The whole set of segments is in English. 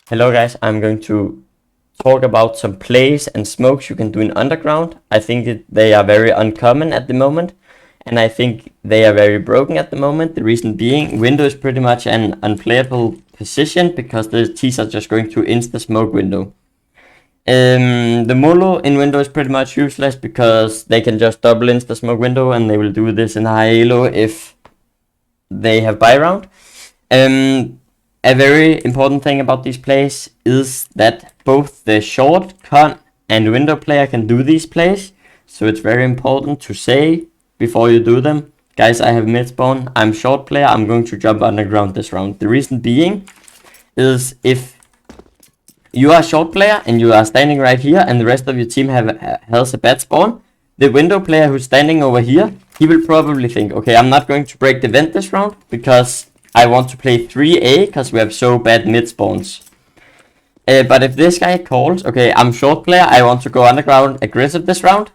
Hello guys, I'm going to talk about some plays and smokes you can do in underground. I think they are very uncommon at the moment, and I think they are very broken at the moment. The reason being, window is pretty much an unplayable position because the T's are just going to insta smoke window. The Molo in window is pretty much useless because they can just double insta smoke window and they will do this in high elo if they have buy round. A very important thing about these plays is that both the short, con, and window player can do these plays. So it's very important to say before you do them, guys, I have mid spawn, I'm short player, I'm going to jump underground this round. The reason being is if you are short player and you are standing right here and the rest of your team has a bad spawn, the window player who's standing over here, he will probably think, okay, I'm not going to break the vent this round because I want to play 3A because we have so bad mid spawns. But if this guy calls, okay, I'm short player, I want to go underground aggressive this round,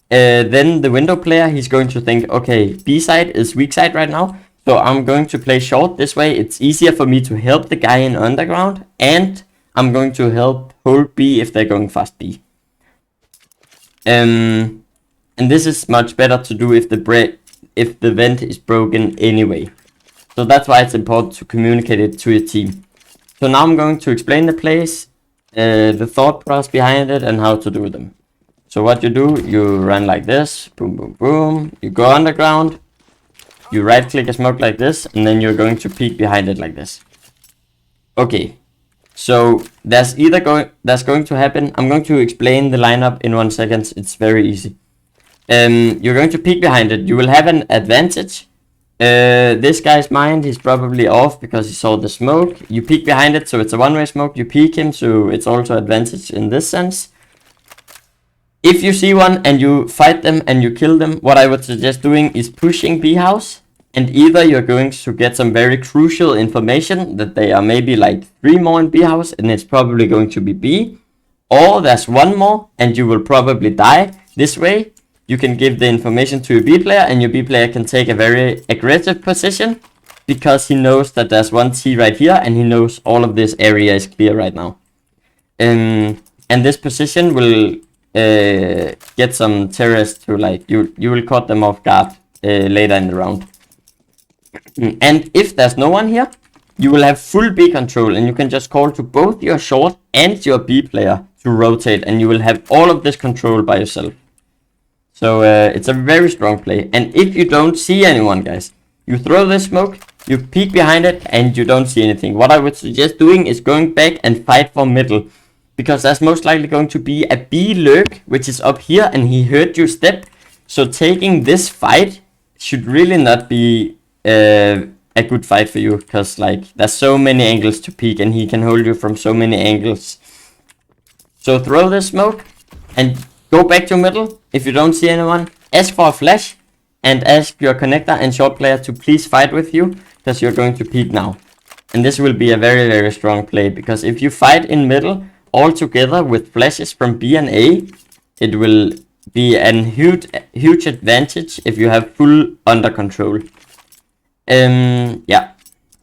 then the window player, he's going to think, okay, B side is weak side right now, so I'm going to play short. This way it's easier for me to help the guy in underground, and I'm going to help hold B if they're going fast B. And this is much better to do if the vent is broken anyway. So that's why it's important to communicate it to your team. So now I'm going to explain the plays, the thought process behind it, and how to do them. So what you do, you run like this, boom, boom, boom. You go underground, you right click a smoke like this, and then you're going to peek behind it like this. Okay, so that's going to happen. I'm going to explain the lineup in 1 second. It's very easy. You're going to peek behind it. You will have an advantage. This guy's mind, he's probably off because he saw the smoke. You peek behind it, so it's a one-way smoke. You peek him, so it's also advantage in this sense. If you see one and you fight them and you kill them, what I would suggest doing is pushing B house. And either you're going to get some very crucial information that they are maybe like 3 more in B house and it's probably going to be B. Or there's 1 more and you will probably die. This way, you can give the information to your B player and your B player can take a very aggressive position because he knows that there's 1 T right here and he knows all of this area is clear right now. And this position will get some terrorists to like, you will cut them off guard later in the round. And if there's no one here, you will have full B control and you can just call to both your short and your B player to rotate and you will have all of this control by yourself. So it's a very strong play. And if you don't see anyone, guys, you throw this smoke, you peek behind it, and you don't see anything. What I would suggest doing is going back and fight for middle. Because there's most likely going to be a B lurk, which is up here, and he heard you step. So taking this fight should really not be a good fight for you. Because like there's so many angles to peek, and he can hold you from so many angles. So throw this smoke, and go back to middle. If you don't see anyone, ask for a flash and ask your connector and short player to please fight with you because you're going to peek now. And this will be a very, very strong play because if you fight in middle all together with flashes from B and A, it will be a huge advantage if you have full under control. Yeah,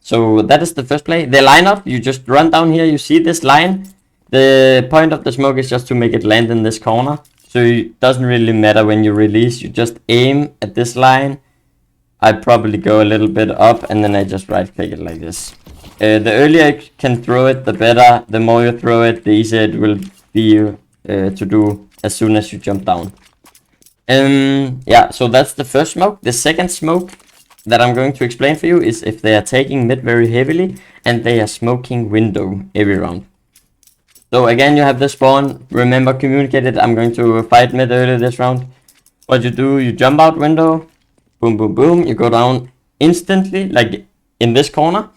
so that is the first play. The lineup, you just run down here, you see this line. The point of the smoke is just to make it land in this corner. So it doesn't really matter when you release, you just aim at this line. I probably go a little bit up and then I just right click it like this. The earlier you can throw it, the better. The more you throw it, the easier it will be to do as soon as you jump down. Yeah, so that's the first smoke. The second smoke that I'm going to explain for you is if they are taking mid very heavily and they are smoking window every round. So again, you have the spawn. Remember, communicate it. I'm going to fight mid early this round. What you do, you jump out window. Boom, boom, boom. You go down instantly, like in this corner.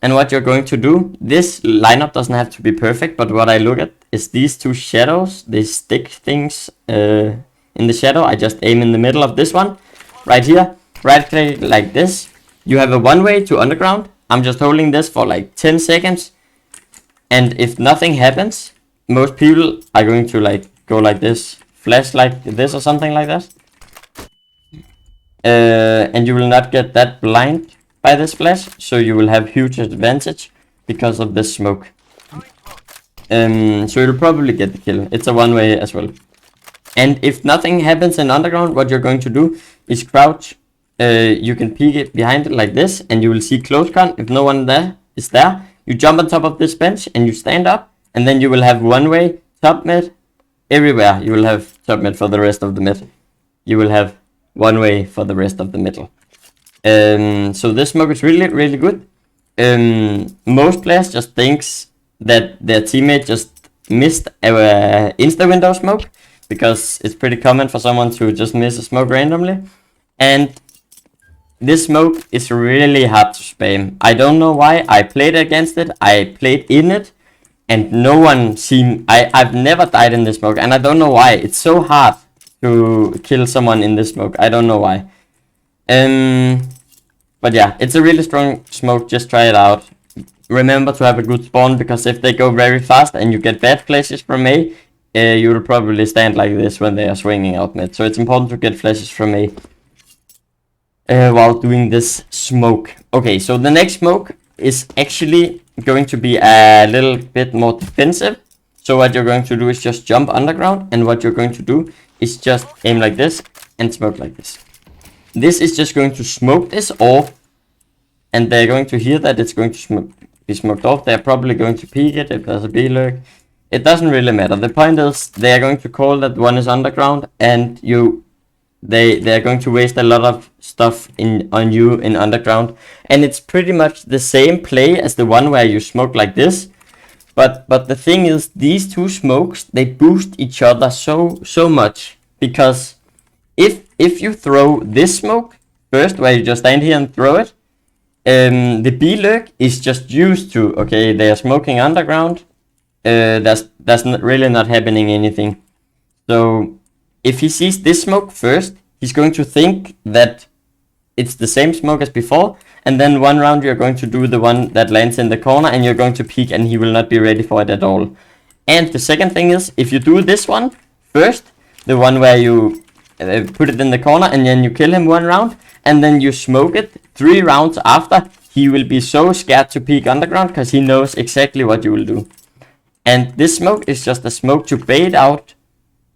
And what you're going to do, this lineup doesn't have to be perfect, but what I look at is these 2 shadows. They stick things in the shadow. I just aim in the middle of this one. Right here. Right click like this. You have a one-way to underground. I'm just holding this for like 10 seconds. And if nothing happens, most people are going to like go like this, flash like this or something like that. And you will not get that blind by this flash, so you will have huge advantage because of this smoke. So you'll probably get the kill. It's a one-way as well. And if nothing happens in underground, what you're going to do is crouch. You can peek it behind it like this, and you will see close con. If no one there is there, you jump on top of this bench and you stand up, and then you will have one-way, top mid, everywhere. You will have top mid for the rest of the mid. You will have one-way for the rest of the middle. So this smoke is really, really good. Most players just thinks that their teammate just missed a insta-window smoke, because it's pretty common for someone to just miss a smoke randomly. And this smoke is really hard to spam. I don't know why. I played against it, I played in it, and no one seemed... I've never died in this smoke, and I don't know why. It's so hard to kill someone in this smoke. I don't know why. But yeah, it's a really strong smoke. Just try it out. Remember to have a good spawn, because if they go very fast and you get bad flashes from A, you will probably stand like this when they are swinging out mid. So it's important to get flashes from A while doing this smoke. Okay, so the next smoke is actually going to be a little bit more defensive. So what you're going to do is just jump underground, and what you're going to do is just aim like this and smoke like this. This is just going to smoke this off, and they're going to hear that it's going to be smoked off. They're probably going to peek it if there's a B lurk. It doesn't really matter. The point is they are going to call that one is underground, and they're going to waste a lot of stuff on you in underground. And it's pretty much the same play as the one where you smoke like this. But the thing is, these two smokes, they boost each other so much, because if you throw this smoke first, where you just stand here and throw it, the B lurk is just used to, okay, they are smoking underground. That's really not happening anything. So if he sees this smoke first, he's going to think that it's the same smoke as before, and then one round you're going to do the one that lands in the corner, and you're going to peek, and he will not be ready for it at all. And the second thing is, if you do this one first, the one where you put it in the corner and then you kill him one round, and then you smoke it 3 rounds after, he will be so scared to peek underground, because he knows exactly what you will do. And this smoke is just a smoke to bait out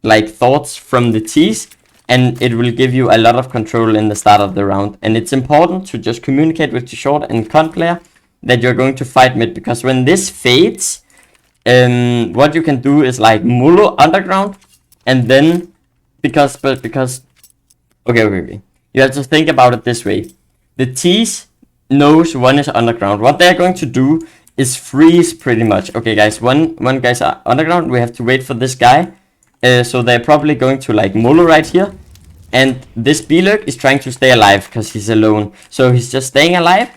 like thoughts from the T's, and it will give you a lot of control in the start of the round. And it's important to just communicate with the short and con player that you're going to fight mid, because when this fades, what you can do is like mullo underground, and then because okay, you have to think about it this way. The T's knows one is underground. What they're going to do is freeze pretty much. Okay guys, one guy's underground, we have to wait for this guy. So they're probably going to like mullo right here, and this B lurk is trying to stay alive because he's alone. So he's just staying alive,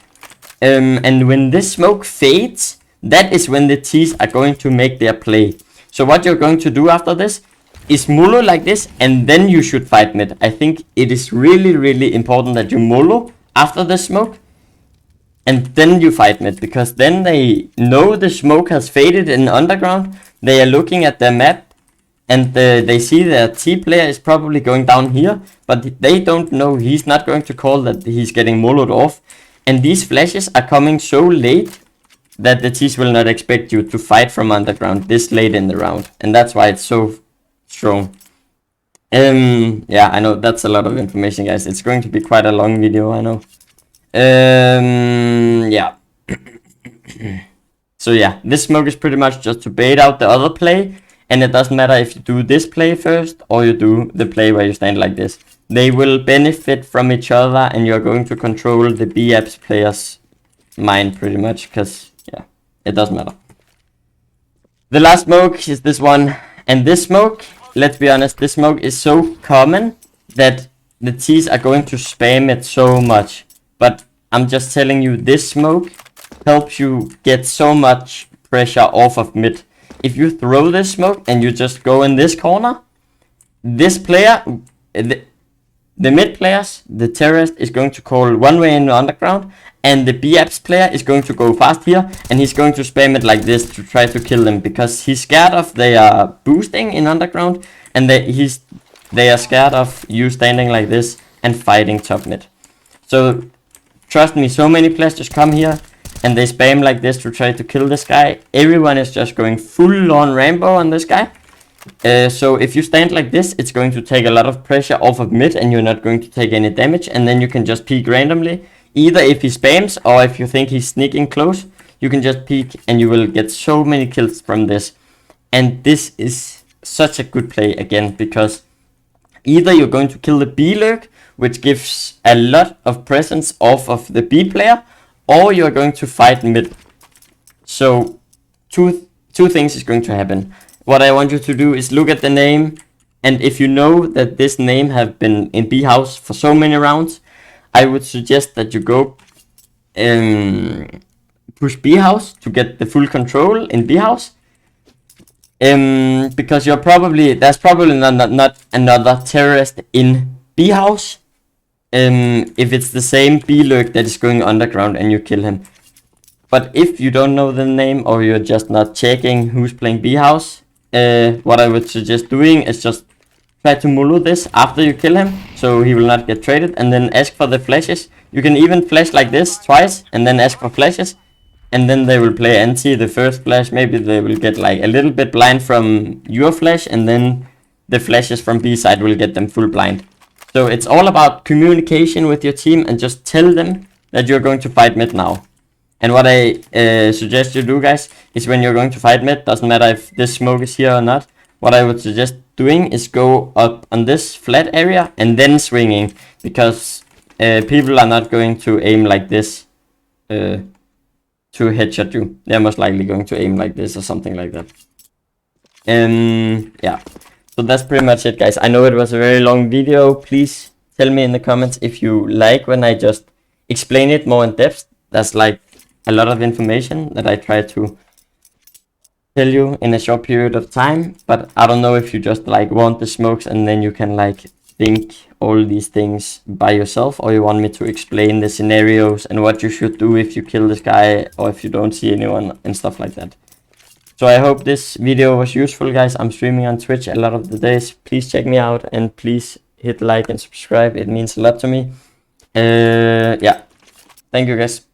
and when this smoke fades, that is when the T's are going to make their play. So what you're going to do after this is mullo like this, and then you should fight mid. I think it is really important that you mullo after the smoke, and then you fight mid, because then they know the smoke has faded in underground. They are looking at their map, and they see their T player is probably going down here, but they don't know he's not going to call that he's getting mulloed off. And these flashes are coming so late that the T's will not expect you to fight from underground this late in the round, and that's why it's so strong. Yeah, I know that's a lot of information, guys. It's going to be quite a long video, I know. Yeah. So yeah, this smoke is pretty much just to bait out the other play, and it doesn't matter if you do this play first or you do the play where you stand like this. They will benefit from each other, and you're going to control the B-apps player's mind pretty much, because yeah, it doesn't matter. The last smoke is this one, and this smoke, let's be honest, this smoke is so common that the T's are going to spam it so much. But I'm just telling you, this smoke helps you get so much pressure off of mid. If you throw this smoke and you just go in this corner, this player, the mid players, the terrorist is going to call one way in the underground, and the B-apps player is going to go fast here, and he's going to spam it like this to try to kill them, because he's scared of they are boosting in underground, and they are scared of you standing like this and fighting top mid. So trust me, so many players just come here and they spam like this to try to kill this guy, everyone is just going full on rainbow on this guy. So if you stand like this, it's going to take a lot of pressure off of mid and you're not going to take any damage, and then you can just peek randomly. Either if he spams or if you think he's sneaking close, you can just peek and you will get so many kills from this. And this is such a good play again, because either you're going to kill the B lurk, which gives a lot of presence off of the B player, or you're going to fight mid. So two things is going to happen. What I want you to do is look at the name, and if you know that this name have been in B house for so many rounds, I would suggest that you go push B house to get the full control in B house. Because there's probably not another terrorist in B house. If it's the same B lurk that is going underground and you kill him. But if you don't know the name, or you're just not checking who's playing B house, what I would suggest doing is just try to mulu this after you kill him, so he will not get traded, and then ask for the flashes. You can even flash like this twice and then ask for flashes, and then they will play anti the first flash. Maybe they will get like a little bit blind from your flash, and then the flashes from B side will get them full blind. So it's all about communication with your team, and just tell them that you're going to fight mid now. And what I suggest you do, guys, is when you're going to fight mid, doesn't matter if this smoke is here or not, what I would suggest doing is go up on this flat area and then swinging, because people are not going to aim like this to headshot you. They're most likely going to aim like this or something like that. Yeah, so that's pretty much it, guys. I know it was a very long video. Please tell me in the comments if you like when I just explain it more in depth. That's like a lot of information that I try to tell you in a short period of time, but I don't know if you just like want the smokes and then you can like think all these things by yourself, or you want me to explain the scenarios and what you should do if you kill this guy or if you don't see anyone and stuff like that. So I hope this video was useful, guys. I'm streaming on Twitch a lot of the days. Please check me out, and please hit like and subscribe. It means a lot to me. Yeah, thank you, guys.